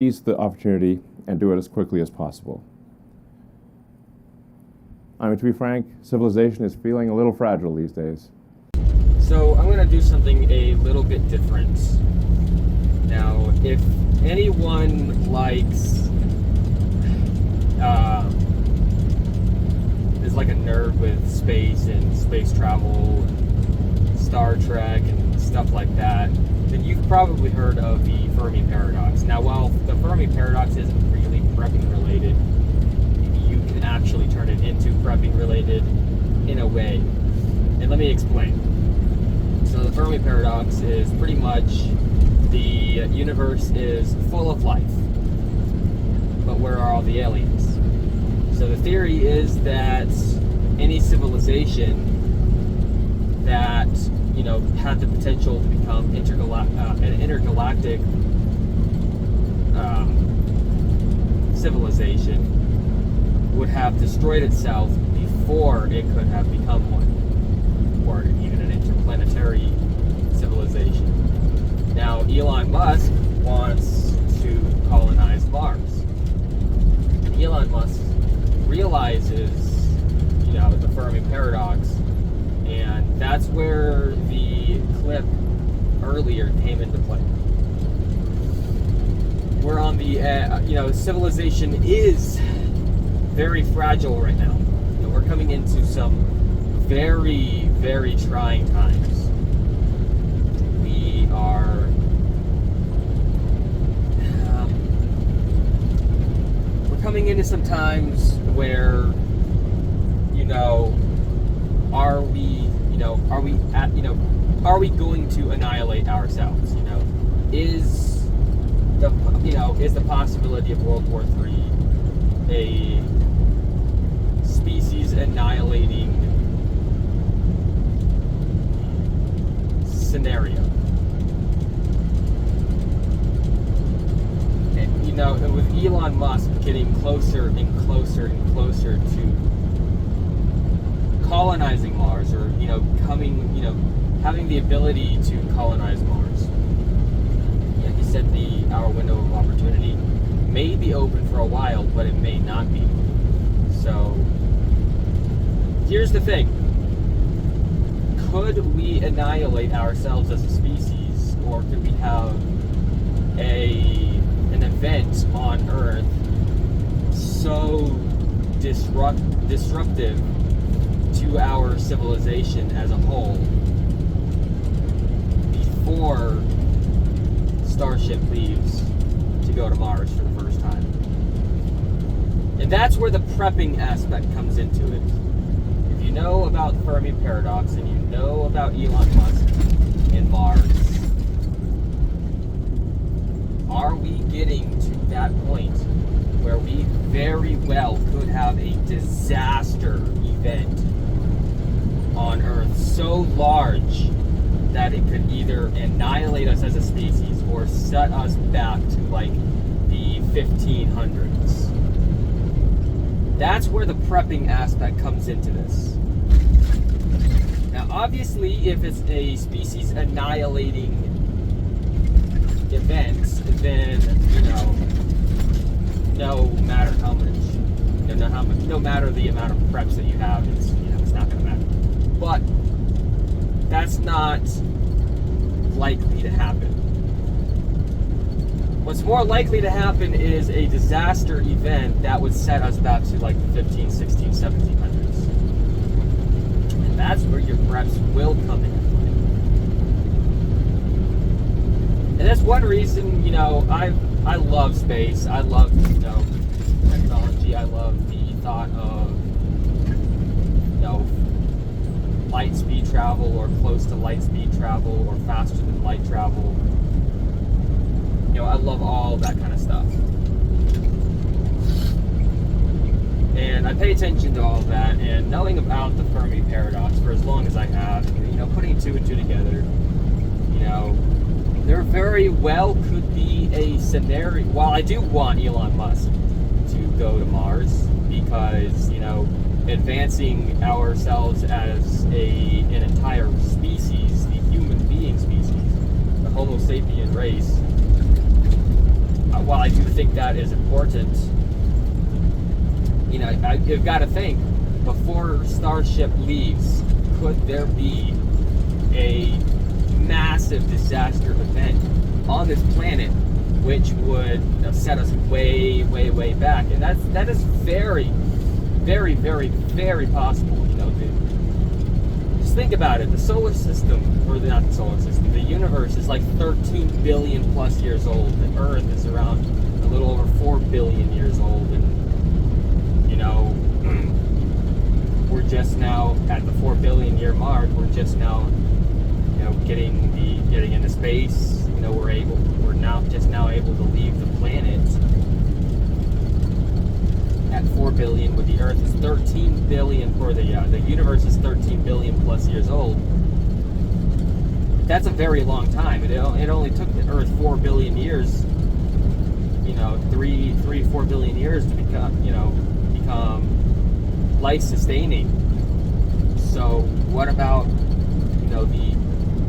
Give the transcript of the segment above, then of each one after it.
seize the opportunity and do it as quickly as possible. I mean, to be frank, civilization is feeling a little fragile these days. So I'm going to do something a little bit different. Now, if anyone likes, is like a nerd with space and space travel and Star Trek and stuff like that, then you've probably heard of the Fermi Paradox. Now, while the Fermi Paradox isn't really prepping related, you can actually turn it into prepping related in a way. And let me explain. So the Fermi Paradox is pretty much the universe is full of life, but where are all the aliens? So the theory is that any civilization that, you know, had the potential to become an intergalactic civilization would have destroyed itself before it could have become one, or even an interplanetary civilization. Now, Elon Musk wants to colonize Mars. And Elon Musk realizes, you know, the Fermi Paradox, and that's where the clip earlier came into play. We're on the, you know, civilization is very fragile right now. You know, we're coming into some very, very trying times. We are we're coming into some times where, you know, are we going to annihilate ourselves? You know, is the possibility of World War III a species annihilating scenario? And, you know, with Elon Musk getting closer and closer and closer to colonizing Mars, or, you know, having the ability to colonize Mars. Yeah, he said our window of opportunity may be open for a while, but it may not be. So, here's the thing. Could we annihilate ourselves as a species, or could we have an event on Earth so disruptive to our civilization as a whole before Starship leaves to go to Mars for the first time? And that's where the prepping aspect comes into it. If you know about the Fermi Paradox and you know about Elon Musk and Mars, are we getting to that point where we very well could have a disaster event on Earth so large that it could either annihilate us as a species or set us back to like the 1500s? That's where the prepping aspect comes into this. Now, obviously, if it's a species annihilating event, then, you know, no matter how much, no matter the amount of preps that you have, it's not going to matter. But that's not likely to happen. What's more likely to happen is a disaster event that would set us back to like the 15, 16, 1700s. And that's where your preps will come in. And that's one reason, you know, I love space. I love, you know, technology. I love the thought of, you know, light speed travel or close to light speed travel or faster than light travel. You know, I love all that kind of stuff. And I pay attention to all of that, and knowing about the Fermi Paradox for as long as I have, you know, putting two and two together, you know, there very well could be a scenario. While I do want Elon Musk to go to Mars, because, you know, advancing ourselves as an entire species, the human being species, the Homo sapien race, while I do think that is important, you've got to think, before Starship leaves, could there be a massive disaster event on this planet which would set us way, way, way back? And that is very, very, very, very possible. Just think about it. The solar system, or not the solar system, the universe is like 13 billion plus years old. The Earth is around a little over 4 billion years old, and we're just now at the 4 billion year mark. We're just now, getting into space. We're now able to leave the planet at 4 billion, with the Earth is 13 billion, or the universe is 13 billion plus years old. That's a very long time. It only took the Earth 4 billion years, 4 billion years to become life sustaining. So what about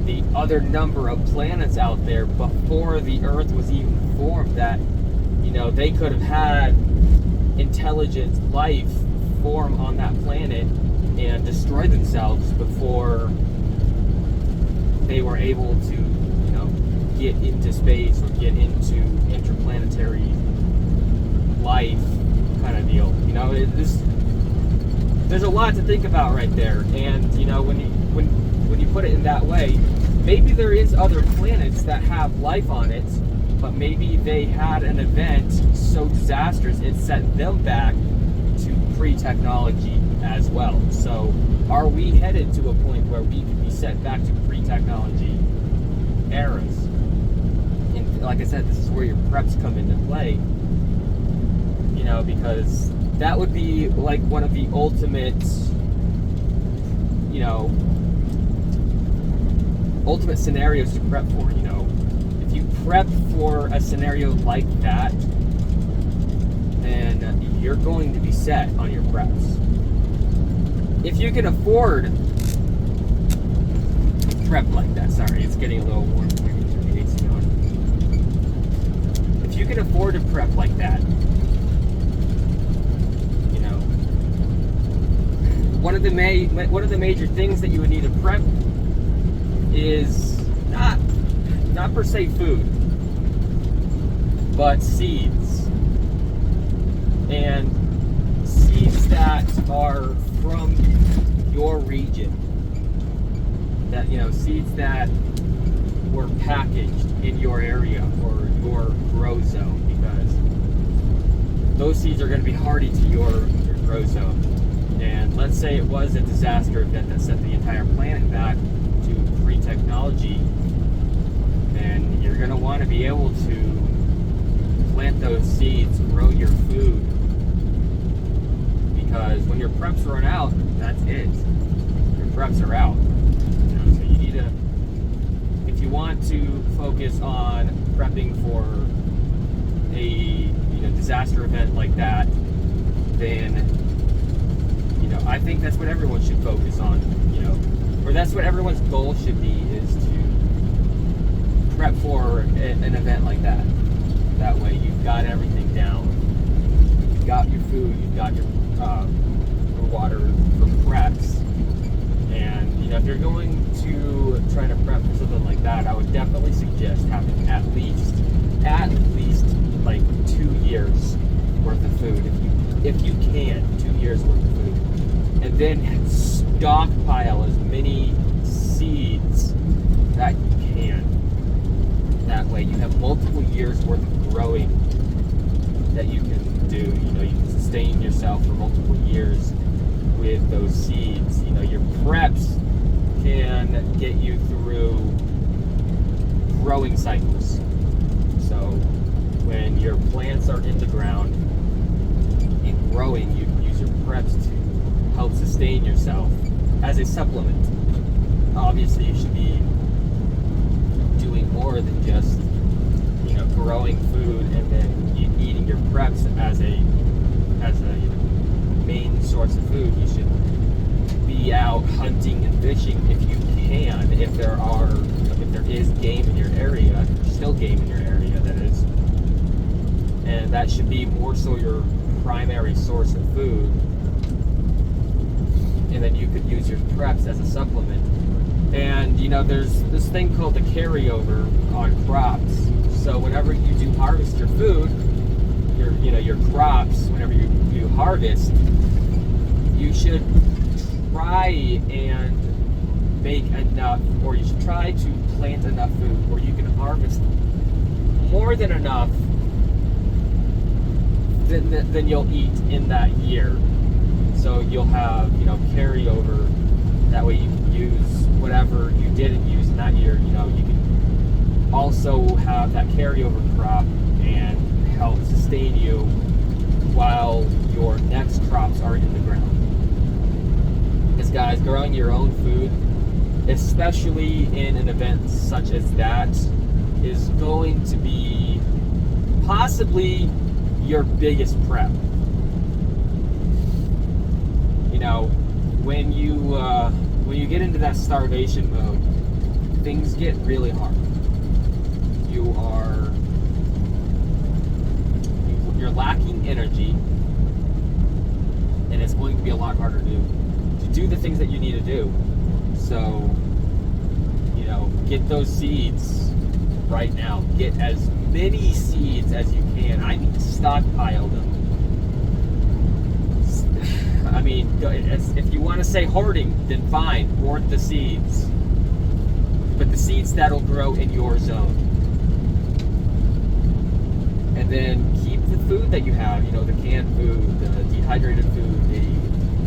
the other number of planets out there before the Earth was even formed that they could have had intelligent life form on that planet and destroy themselves before they were able to get into space or get into interplanetary life kind of deal. There's a lot to think about right there, and when you put it in that way, maybe there is other planets that have life on it, but maybe they had an event so disastrous it set them back to pre-technology as well. So are we headed to a point where we could be set back to pre-technology eras? And like I said, this is where your preps come into play, because that would be like one of the ultimate scenarios to prep for. If you prep for a scenario like that, then you're going to be set on your preps. If you can afford to prep like that, sorry, it's getting a little warm. The AC on. If you can afford to prep like that, one of the major things that you would need to prep is not per se food, but seeds, and seeds that are from your region, that seeds that were packaged in your area or your grow zone, because those seeds are going to be hardy to your grow zone. And let's say it was a disaster event that set the entire planet back to pre-technology, then you're going to want to be able to plant those seeds, grow your food, because when your preps run out, that's it. Your preps are out. So you need to, if you want to focus on prepping for a disaster event like that, then I think that's what everyone should focus on, or that's what everyone's goal should be, is to prep for an event like that. That way you've got everything down. You've got your food, you've got your water for preps. And, if you're going to try to prep for something like that, I would definitely suggest having at least like 2 years worth of food, if you can, 2 years worth of food. And then stockpile as many seeds that you can. That way you have multiple years worth of growing that you can do. You can sustain yourself for multiple years with those seeds. Your preps can get you through growing cycles. So when your plants are in the ground and growing, you can use your preps to help sustain yourself as a supplement. Obviously, you should be doing more than just growing food and then eating your preps as a main source of food. You should be out hunting and fishing if you can. If there is game in your area, still game in your area, that is, and that should be more so your primary source of food. And then you could use your preps as a supplement. And there's this thing called the carryover on crops. So whenever you do harvest your food, your crops, whenever you harvest, you should try and make enough, or you should try to plant enough food where you can harvest more than enough than you'll eat in that year. So you'll have, carryover. That way you can use whatever you didn't use in that year. You can also have that carryover crop and help sustain you while your next crops are in the ground. Because guys, growing your own food, especially in an event such as that, is going to be possibly your biggest prep. When you get into that starvation mode, things get really hard. You're lacking energy, and it's going to be a lot harder to do the things that you need to do. So, get those seeds right now. Get as many seeds as you can. I mean, stockpile them. I mean, if you want to say hoarding, then fine, hoard the seeds. But the seeds that'll grow in your zone. And then keep the food that you have, the canned food, the dehydrated food, the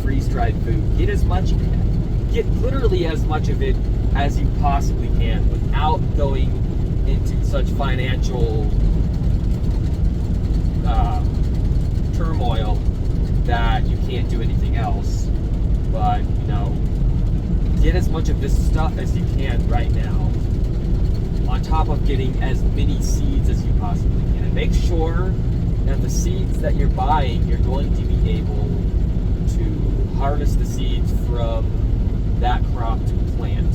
freeze-dried food. Get literally as much of it as you possibly can without going into such financial turmoil that you can't do anything else. But get as much of this stuff as you can right now, on top of getting as many seeds as you possibly can. And make sure that the seeds that you're buying, you're going to be able to harvest the seeds from that crop to plant.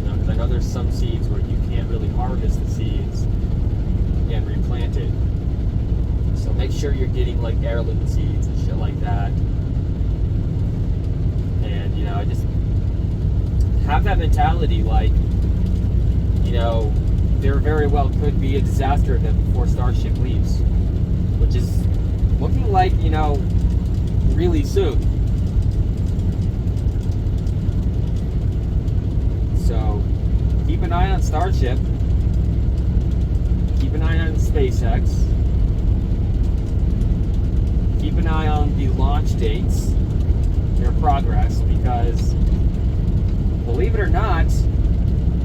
Because I know there's some seeds where you can't really harvest the seeds and replant it. So make sure you're getting like heirloom seeds and shit like that. And just have that mentality, like, there very well could be a disaster event before Starship leaves, which is looking like, really soon. So keep an eye on Starship, keep an eye on SpaceX, keep an eye on the launch dates, their progress, because believe it or not,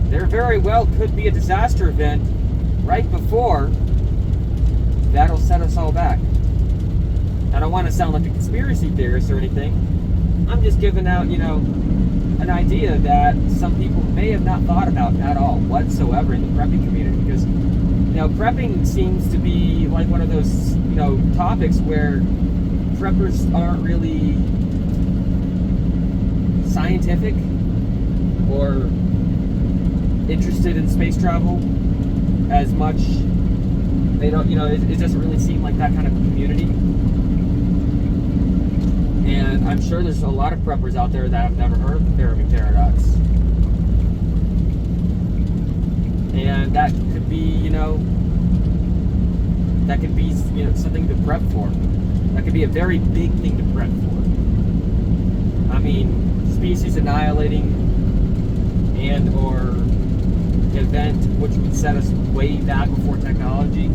there very well could be a disaster event right before that'll set us all back. I don't want to sound like a conspiracy theorist or anything. I'm just giving out, an idea that some people may have not thought about at all whatsoever in the prepping community, because, prepping seems to be like one of those, topics where preppers aren't really scientific or interested in space travel as much. They don't, it doesn't really seem like that kind of community. And I'm sure there's a lot of preppers out there that have never heard of the Fermi Paradox. And that could be, something to prep for. That could be a very big thing to prep for. I mean, species annihilating and or event which would set us way back before technology.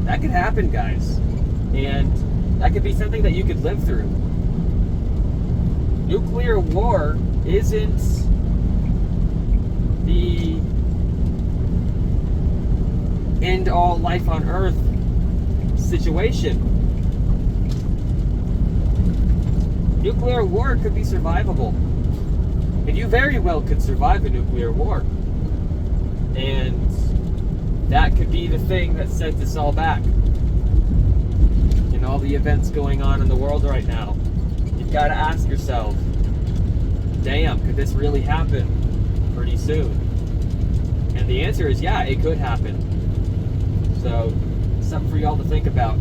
That could happen, guys. And that could be something that you could live through. Nuclear war isn't the end all life on Earth situation. Nuclear war could be survivable. And you very well could survive a nuclear war. And that could be the thing that sets us all back. All the events going on in the world right now, you've got to ask yourself, damn, could this really happen pretty soon? And the answer is, yeah, it could happen. So, something for y'all to think about.